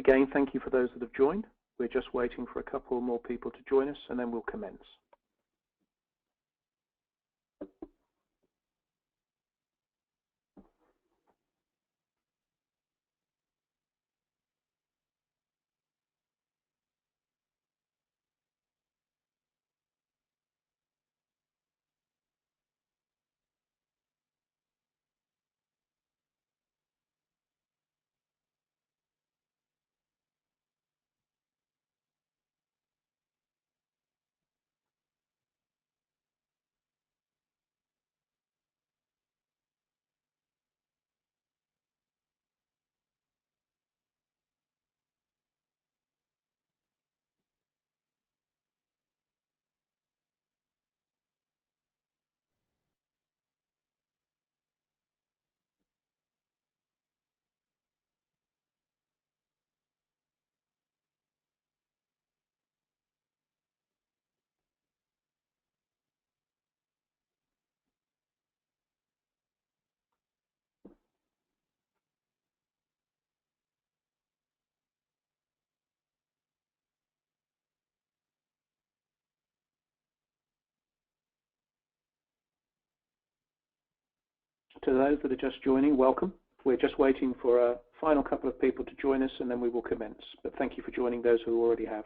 Again, thank you for those that have joined. We're just waiting for a couple more people to join us, and then we'll commence. To those that are just joining, welcome. We're just waiting for a final couple of people to join us, and then we will commence. But thank you for joining those who already have.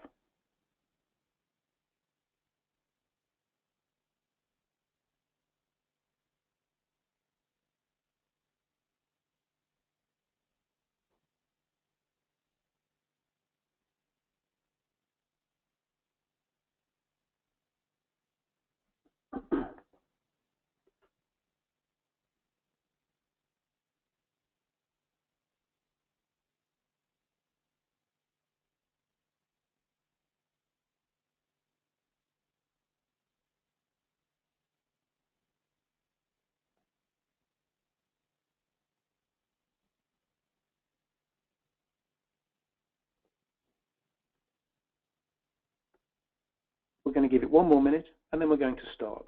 We're going to give it one more minute, and then we're going to start.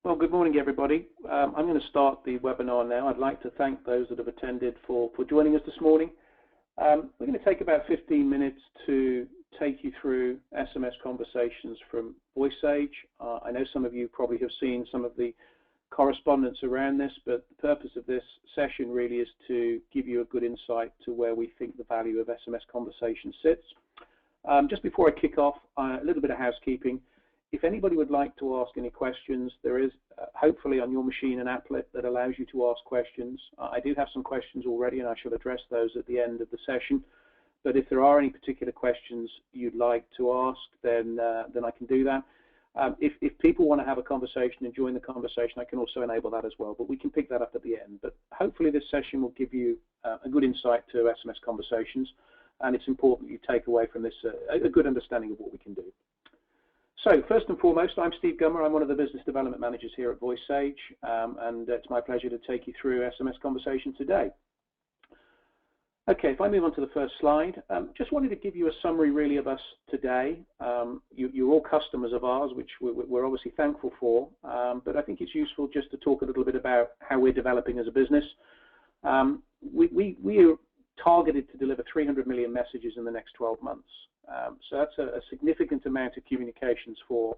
Well, good morning, everybody. I'm going to start the webinar now. I'd like to thank those that have attended for joining us this morning. We're going to take about 15 minutes to take you through SMS Conversations from VoiceAge. I know some of you probably have seen some of the correspondence around this, but the purpose of this session really is to give you a good insight to where we think the value of SMS Conversations sits. Just before I kick off, a little bit of housekeeping. If anybody would like to ask any questions, there is hopefully on your machine an applet that allows you to ask questions. I do have some questions already, and I shall address those at the end of the session. But if there are any particular questions you'd like to ask, then I can do that. If people want to have a conversation and join the conversation, I can also enable that as well. But we can pick that up at the end. But hopefully this session will give you a good insight to SMS Conversations, and it's important that you take away from this a good understanding of what we can do. So first and foremost, I'm Steve Gummer. I'm one of the business development managers here at VoiceAge, and it's my pleasure to take you through SMS Conversation today. Okay, if I move on to the first slide, just wanted to give you a summary really of us today. You're all customers of ours, which we're obviously thankful for, but I think it's useful just to talk a little bit about how we're developing as a business. We are targeted to deliver 300 million messages in the next 12 months. So that's a significant amount of communications for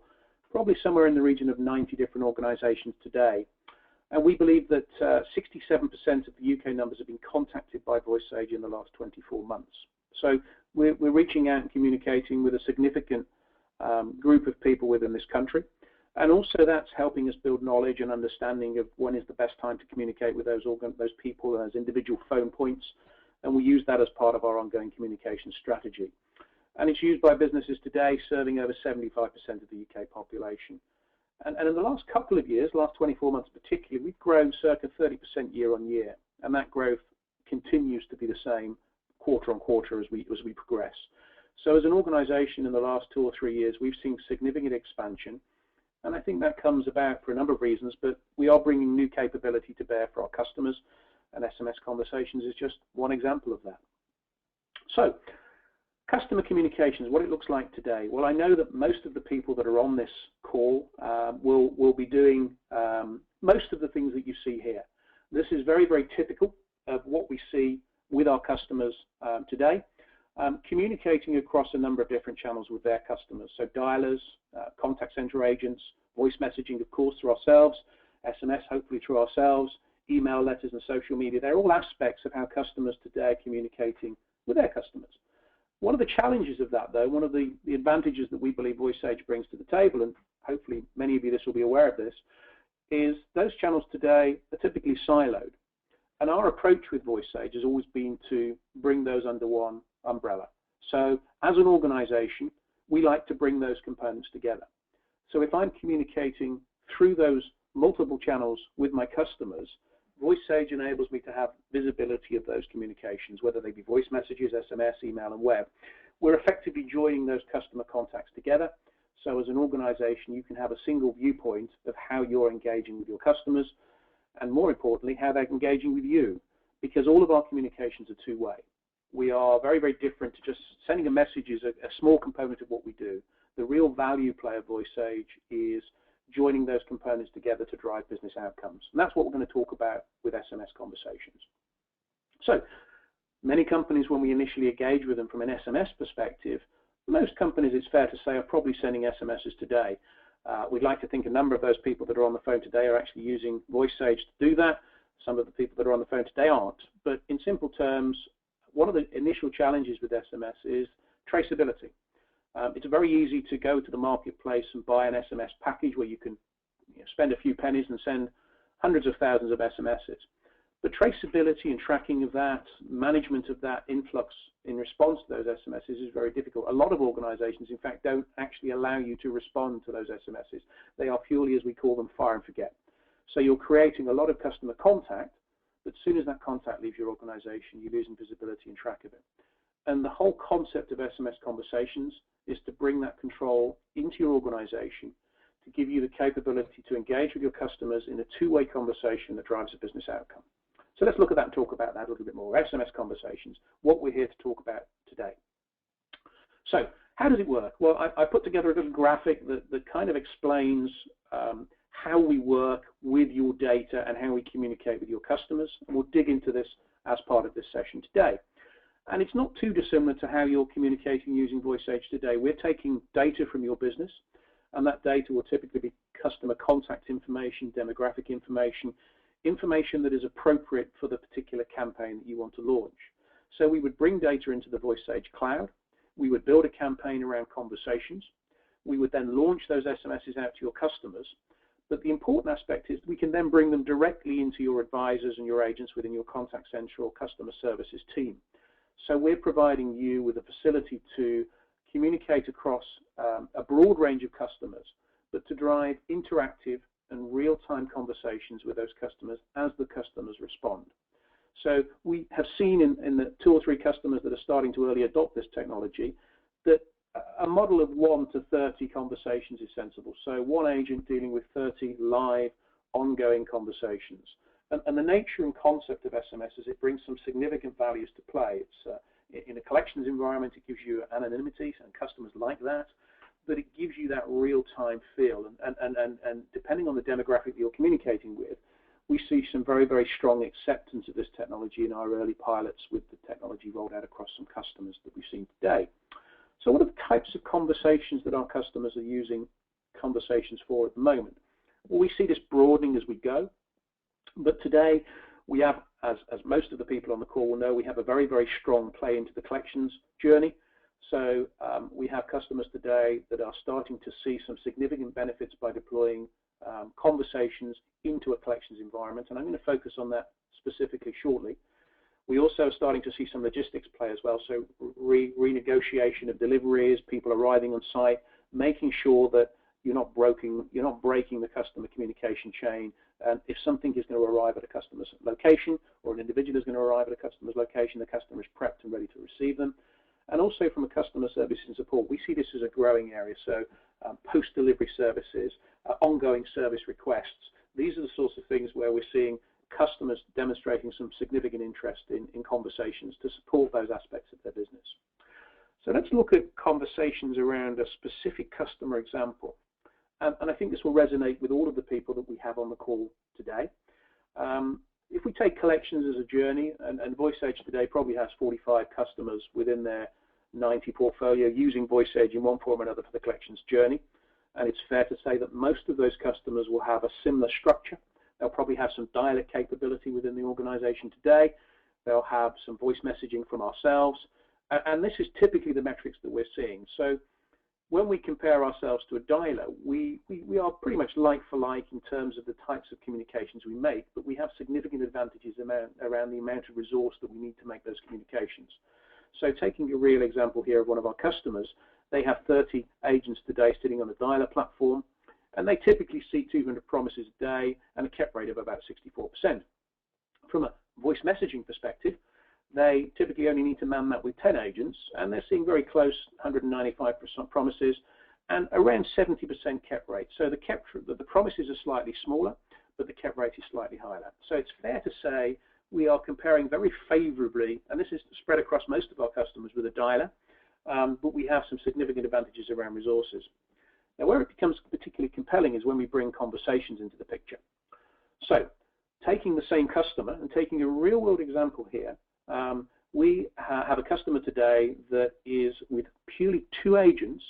probably somewhere in the region of 90 different organizations today. And we believe that 67% of the UK numbers have been contacted by VoiceAge in the last 24 months. So we're reaching out and communicating with a significant group of people within this country. And also that's helping us build knowledge and understanding of when is the best time to communicate with those people as individual phone points. And we use that as part of our ongoing communication strategy. And it's used by businesses today serving over 75% of the UK population. And in the last couple of years, last 24 months particularly, we've grown circa 30% year on year. And that growth continues to be the same quarter on quarter as we progress. So as an organization in the last 2 or 3 years, we've seen significant expansion. And I think that comes about for a number of reasons, but we are bringing new capability to bear for our customers, and SMS Conversations is just one example of that. So, customer communications, what it looks like today. Well, I know that most of the people that are on this call will be doing most of the things that you see here. This is very, very typical of what we see with our customers today. Communicating across a number of different channels with their customers. So dialers, contact center agents, voice messaging, of course, through ourselves, SMS, hopefully through ourselves, email, letters, and social media. They're all aspects of how customers today are communicating with their customers. One of the challenges of that, though, one of the advantages that we believe VoiceAge brings to the table, and hopefully many of you will be aware of this, is those channels today are typically siloed. And our approach with VoiceAge has always been to bring those under one umbrella. So as an organization, we like to bring those components together. So if I'm communicating through those multiple channels with my customers, VoiceAge enables me to have visibility of those communications, whether they be voice messages, SMS, email, and web. We're effectively joining those customer contacts together. So as an organization, you can have a single viewpoint of how you're engaging with your customers, and more importantly, how they're engaging with you, because all of our communications are two-way. We are very, very different to just sending a message is a small component of what we do. The real value play of VoiceAge is joining those components together to drive business outcomes. And that's what we're going to talk about with SMS Conversations. So many companies, when we initially engage with them from an SMS perspective, most companies, it's fair to say, are probably sending SMSs today. We'd like to think a number of those people that are on the phone today are actually using VoiceAge to do that. Some of the people that are on the phone today aren't. But in simple terms, one of the initial challenges with SMS is traceability. It's very easy to go to the marketplace and buy an SMS package where you can spend a few pennies and send hundreds of thousands of SMSs. But traceability and tracking of that, management of that influx in response to those SMSs is very difficult. A lot of organizations, in fact, don't actually allow you to respond to those SMSs. They are purely, as we call them, fire and forget. So you're creating a lot of customer contact, but as soon as that contact leaves your organization, you're losing visibility and track of it. And the whole concept of SMS Conversations is to bring that control into your organization, to give you the capability to engage with your customers in a two-way conversation that drives a business outcome. So let's look at that and talk about that a little bit more. SMS Conversations, what we're here to talk about today. So how does it work? Well, I put together a little graphic that kind of explains how we work with your data and how we communicate with your customers. And we'll dig into this as part of this session today. And it's not too dissimilar to how you're communicating using VoiceAge today. We're taking data from your business, and that data will typically be customer contact information, demographic information, information that is appropriate for the particular campaign that you want to launch. So we would bring data into the VoiceAge cloud. We would build a campaign around conversations. We would then launch those SMSs out to your customers. But the important aspect is we can then bring them directly into your advisors and your agents within your contact center or customer services team. So we're providing you with a facility to communicate across a broad range of customers, but to drive interactive and real-time conversations with those customers as the customers respond. So we have seen in the 2 or 3 customers that are starting to early adopt this technology that a model of 1 to 30 conversations is sensible. So one agent dealing with 30 live, ongoing conversations. And the nature and concept of SMS is it brings some significant values to play. It's in a collections environment, it gives you anonymity, and customers like that, but it gives you that real-time feel. And depending on the demographic that you're communicating with, we see some very, very strong acceptance of this technology in our early pilots with the technology rolled out across some customers that we've seen today. So what are the types of conversations that our customers are using conversations for at the moment? Well, we see this broadening as we go. But today we have, as most of the people on the call will know, we have a very, very strong play into the collections journey. So we have customers today that are starting to see some significant benefits by deploying conversations into a collections environment, and I'm going to focus on that specifically shortly. We also are starting to see some logistics play as well, so renegotiation of deliveries, people arriving on site, making sure that you're not breaking the customer communication chain. And if something is going to arrive at a customer's location, or an individual is going to arrive at a customer's location, the customer is prepped and ready to receive them. And also from a customer service and support, we see this as a growing area. So post-delivery services, ongoing service requests, these are the sorts of things where we're seeing customers demonstrating some significant interest in conversations to support those aspects of their business. So let's look at conversations around a specific customer example. And I think this will resonate with all of the people that we have on the call today. If we take collections as a journey, and VoiceEdge today probably has 45 customers within their 90 portfolio using VoiceEdge in one form or another for the collections journey. And it's fair to say that most of those customers will have a similar structure. They'll probably have some dialect capability within the organization today. They'll have some voice messaging from ourselves. And this is typically the metrics that we're seeing. So when we compare ourselves to a dialer, we are pretty much like for like in terms of the types of communications we make, but we have significant advantages around the amount of resource that we need to make those communications. So taking a real example here of one of our customers, they have 30 agents today sitting on a dialer platform, and they typically see 200 promises a day and a kept rate of about 64%. From a voice messaging perspective, they typically only need to man that with 10 agents, and they're seeing very close 195% promises and around 70% kept rate. So the promises are slightly smaller, but the kept rate is slightly higher. So it's fair to say we are comparing very favorably, and this is spread across most of our customers with a dialer, but we have some significant advantages around resources. Now, where it becomes particularly compelling is when we bring conversations into the picture. So taking the same customer and taking a real-world example here, we have a customer today that is with purely 2 agents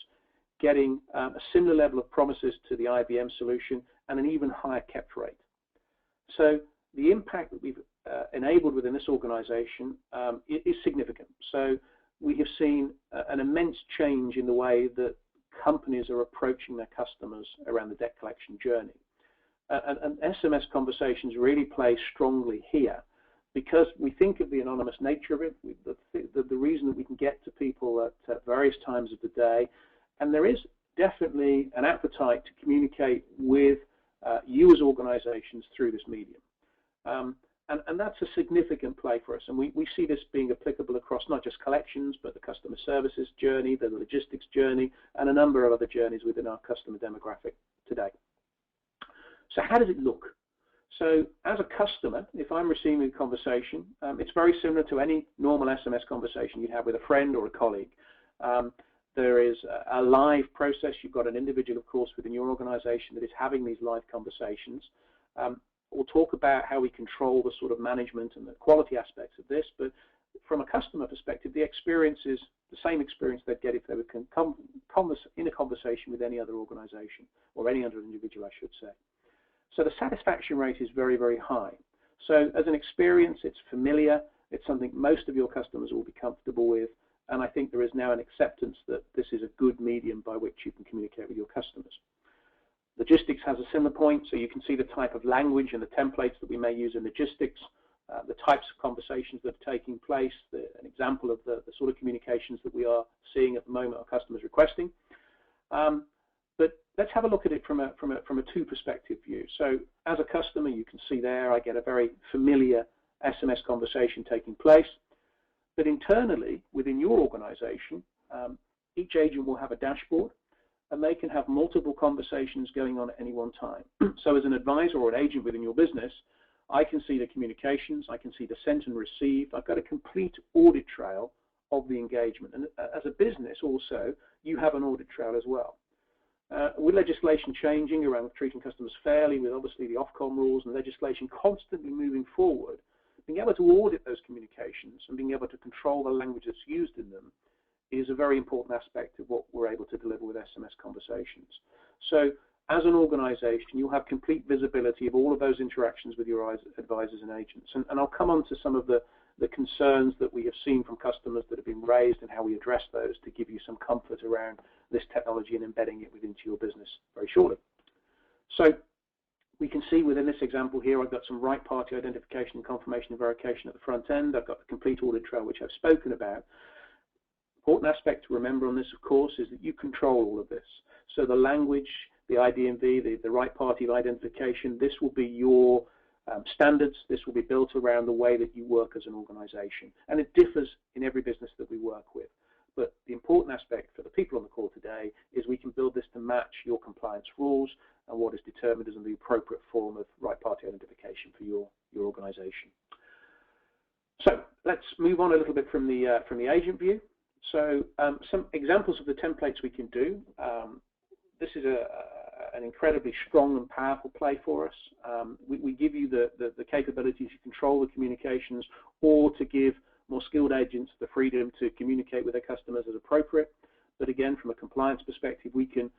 getting a similar level of promises to the IBM solution and an even higher kept rate. So the impact that we've enabled within this organization is significant. So we have seen an immense change in the way that companies are approaching their customers around the debt collection journey. And SMS Conversations really play strongly here, because we think of the anonymous nature of it, the reason that we can get to people at various times of the day, and there is definitely an appetite to communicate with you as organizations through this medium. And that's a significant play for us, and we see this being applicable across not just collections, but the customer services journey, the logistics journey, and a number of other journeys within our customer demographic today. So how does it look? So as a customer, if I'm receiving a conversation, it's very similar to any normal SMS conversation you'd have with a friend or a colleague. There is a live process. You've got an individual, of course, within your organization that is having these live conversations. We'll talk about how we control the sort of management and the quality aspects of this, but from a customer perspective, the experience is the same experience they'd get if they were in a conversation with any other organization, or any other individual, I should say. So the satisfaction rate is very, very high. So as an experience, it's familiar. It's something most of your customers will be comfortable with, and I think there is now an acceptance that this is a good medium by which you can communicate with your customers. Logistics has a similar point, so you can see the type of language and the templates that we may use in logistics, the types of conversations that are taking place, an example of the sort of communications that we are seeing at the moment our customers requesting. But let's have a look at it from a 2-perspective view. So as a customer, you can see there I get a very familiar SMS conversation taking place. But internally, within your organization, each agent will have a dashboard, and they can have multiple conversations going on at any one time. So as an advisor or an agent within your business, I can see the communications, I can see the sent and received. I've got a complete audit trail of the engagement. And as a business also, you have an audit trail as well. With legislation changing around treating customers fairly, with obviously the Ofcom rules and legislation constantly moving forward, being able to audit those communications and being able to control the language that's used in them is a very important aspect of what we're able to deliver with SMS Conversations. So as an organization, you'll have complete visibility of all of those interactions with your advisors and agents. And I'll come on to some of the concerns that we have seen from customers that have been raised and how we address those to give you some comfort around this technology and embedding it within your business very shortly. So we can see within this example here, I've got some right party identification and confirmation and verification at the front end. I've got the complete audit trail, which I've spoken about. Important aspect to remember on this, of course, is that you control all of this. So the language, the IDMV, the right party of identification, this will be your standards. This will be built around the way that you work as an organization. And it differs in every business that we work with. But the important aspect for the people on the call today is we can build this to match your compliance rules and what is determined as the appropriate form of right party identification for your organization. So let's move on a little bit from the agent view. So some examples of the templates we can do. This is an incredibly strong and powerful play for us. We give you the capabilities to control the communications or to give more skilled agents the freedom to communicate with their customers as appropriate. But again, from a compliance perspective, we can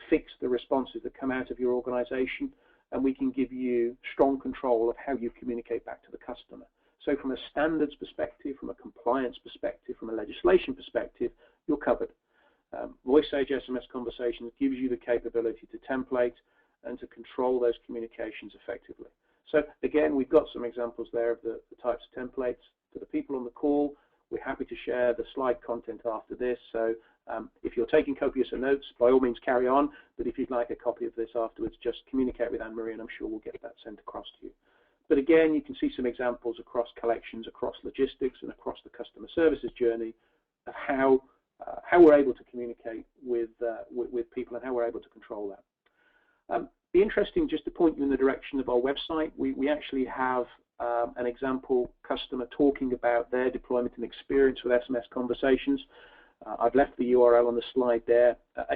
fix the responses that come out of your organization, and we can give you strong control of how you communicate back to the customer. So from a standards perspective, from a compliance perspective, from a legislation perspective, you're covered. VoiceAge SMS Conversations gives you the capability to template and to control those communications effectively. So again, we've got some examples there of the types of templates. To the people on the call, we're happy to share the slide content after this. So if you're taking copious notes, by all means carry on. But if you'd like a copy of this afterwards, just communicate with Anne-Marie and I'm sure we'll get that sent across to you. But again, you can see some examples across collections, across logistics, and across the customer services journey of how we're able to communicate with people and how we're able to control that. Be interesting just to point you in the direction of our website. We actually have an example customer talking about their deployment and experience with SMS Conversations. I've left the URL on the slide there.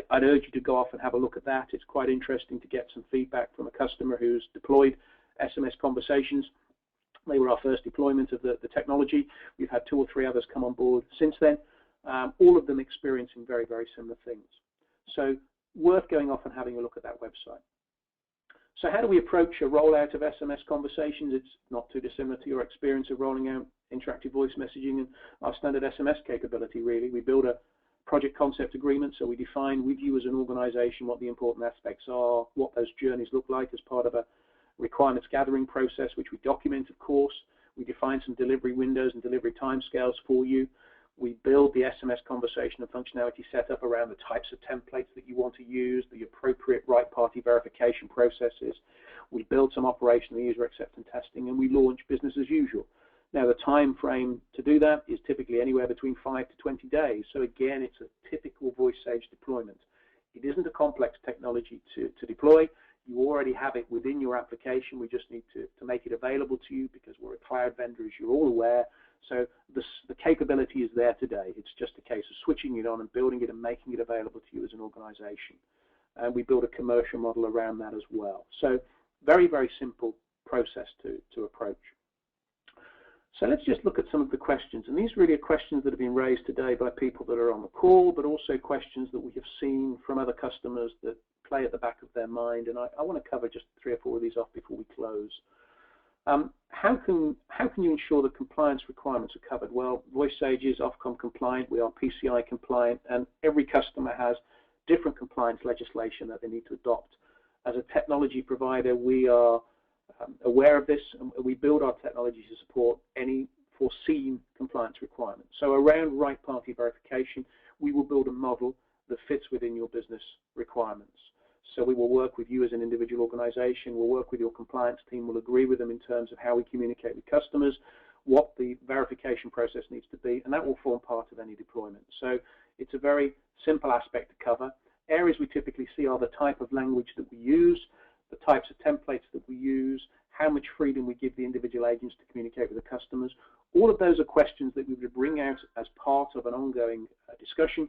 I'd urge you to go off and have a look at that. It's quite interesting to get some feedback from a customer who's deployed SMS Conversations. They were our first deployment of the technology. We've had 2 or 3 others come on board since then, all of them experiencing very, very similar things. So worth going off and having a look at that website. So how do we approach a rollout of SMS Conversations? It's not too dissimilar to your experience of rolling out interactive voice messaging and our standard SMS capability, really. We build a project concept agreement, so we define with you as an organization what the important aspects are, what those journeys look like as part of a requirements gathering process, which we document, of course. We define some delivery windows and delivery timescales for you. We build the SMS conversation and functionality set up around the types of templates that you want to use, the appropriate right party verification processes. We build some operational user acceptance testing, and we launch business as usual. Now, the time frame to do that is typically anywhere between 5 to 20 days. So again, it's a typical VoiceAge deployment. It isn't a complex technology to deploy. You already have it within your application. We just need to make it available to you because we're a cloud vendor, as you're all aware. So the capability is there today. It's just a case of switching it on and building it and making it available to you as an organization. And we build a commercial model around that as well. So very, very simple process to approach. So let's just look at some of the questions. And these really are questions that have been raised today by people that are on the call, but also questions that we have seen from other customers that play at the back of their mind. And I want to cover just 3 or 4 of these off before we close. How can you ensure that compliance requirements are covered? Well, VoiceAge is Ofcom compliant, we are PCI compliant, and every customer has different compliance legislation that they need to adopt. As a technology provider, we are aware of this, and we build our technology to support any foreseen compliance requirements. So around right party verification, we will build a model that fits within your business requirements. So we will work with you as an individual organization, we'll work with your compliance team, we'll agree with them in terms of how we communicate with customers, what the verification process needs to be, and that will form part of any deployment. So it's a very simple aspect to cover. Areas we typically see are the type of language that we use, the types of templates that we use, how much freedom we give the individual agents to communicate with the customers. All of those are questions that we would bring out as part of an ongoing discussion,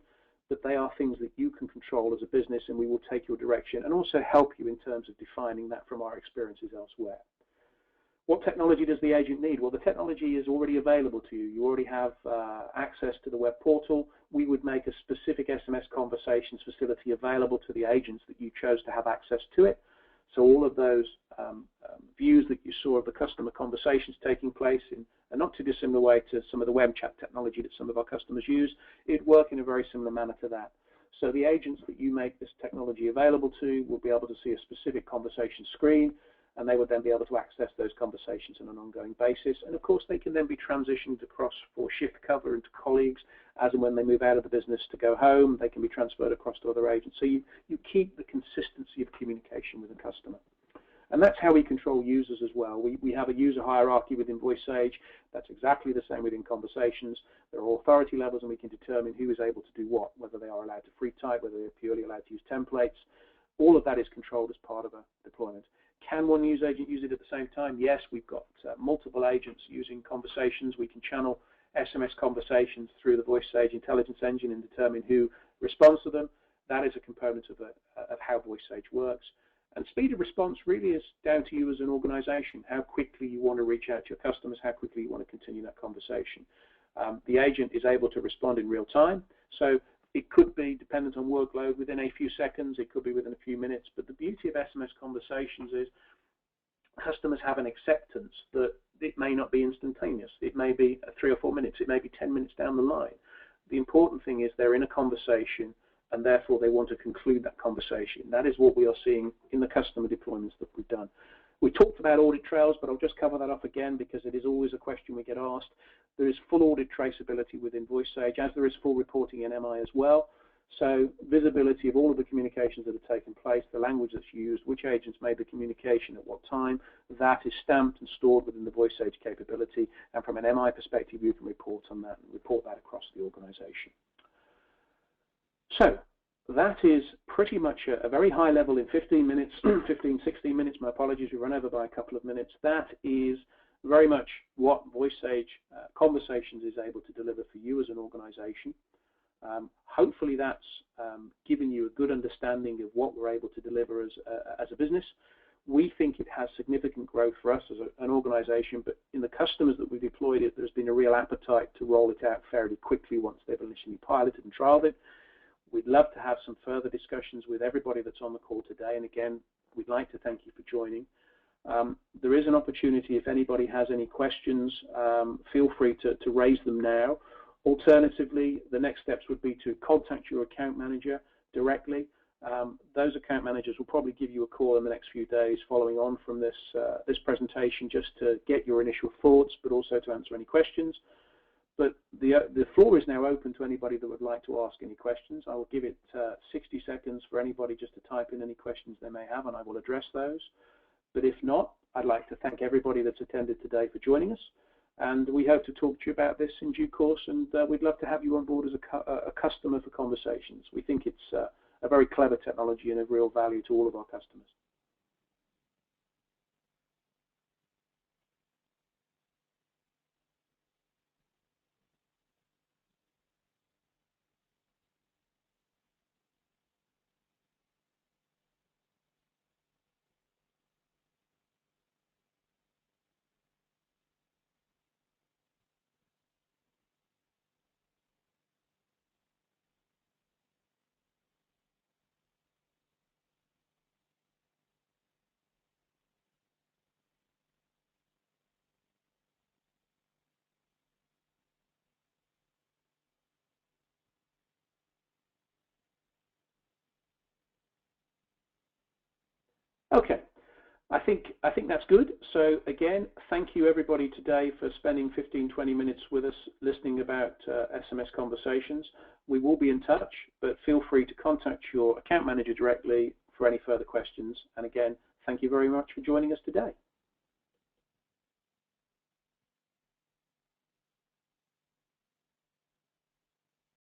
but they are things that you can control as a business, and we will take your direction and also help you in terms of defining that from our experiences elsewhere. What technology does the agent need? Well, the technology is already available to you. You already have access to the web portal. We would make a specific SMS Conversations facility available to the agents that you chose to have access to it. So all of those views that you saw of the customer conversations taking place in a not too dissimilar way to some of the web chat technology that some of our customers use, it'd work in a very similar manner to that. So the agents that you make this technology available to will be able to see a specific conversation screen, and they would then be able to access those conversations on an ongoing basis. And of course, they can then be transitioned across for shift cover into colleagues as and when they move out of the business to go home. They can be transferred across to other agents. So you keep the consistency of communication with the customer. And that's how we control users as well. We have a user hierarchy within VoiceSage. That's exactly the same within Conversations. There are authority levels, and we can determine who is able to do what, whether they are allowed to free type, whether they're purely allowed to use templates. All of that is controlled as part of a deployment. Can one news agent use it at the same time? Yes, we've got multiple agents using Conversations. We can channel SMS Conversations through the VoiceSage intelligence engine and determine who responds to them. That is a component of how VoiceSage works. And speed of response really is down to you as an organization, how quickly you want to reach out to your customers, how quickly you want to continue that conversation. The agent is able to respond in real time. So it could be dependent on workload within a few seconds, it could be within a few minutes, but the beauty of SMS Conversations is customers have an acceptance that it may not be instantaneous. It may be 3 or 4 minutes, it may be 10 minutes down the line. The important thing is they're in a conversation, and therefore they want to conclude that conversation. That is what we are seeing in the customer deployments that we've done. We talked about audit trails, but I'll just cover that off again because it is always a question we get asked. There is full audit traceability within VoiceSage, as there is full reporting in MI as well. So visibility of all of the communications that have taken place, the language that's used, which agents made the communication at what time, that is stamped and stored within the VoiceSage capability. And from an MI perspective, you can report on that and report that across the organization. So that is pretty much a very high level in 15 minutes, 16 minutes, my apologies, we run over by a couple of minutes. That is very much what VoiceSage Conversations is able to deliver for you as an organization. Hopefully that's given you a good understanding of what we're able to deliver as a business. We think it has significant growth for us as an organization, but in the customers that we deployed it, there's been a real appetite to roll it out fairly quickly once they've initially piloted and trialed it. We'd love to have some further discussions with everybody that's on the call today, and again, we'd like to thank you for joining. There is an opportunity, if anybody has any questions, feel free to raise them now. Alternatively, the next steps would be to contact your account manager directly. Those account managers will probably give you a call in the next few days following on from this presentation, just to get your initial thoughts, but also to answer any questions. But the floor is now open to anybody that would like to ask any questions. I will give it 60 seconds for anybody just to type in any questions they may have, and I will address those. But if not, I'd like to thank everybody that's attended today for joining us. And we hope to talk to you about this in due course, and we'd love to have you on board as a customer for Conversations. We think it's a very clever technology and of real value to all of our customers. Okay, I think that's good. So again, thank you everybody today for spending 15-20 minutes with us listening about SMS Conversations. We will be in touch, but feel free to contact your account manager directly for any further questions. And again, thank you very much for joining us today.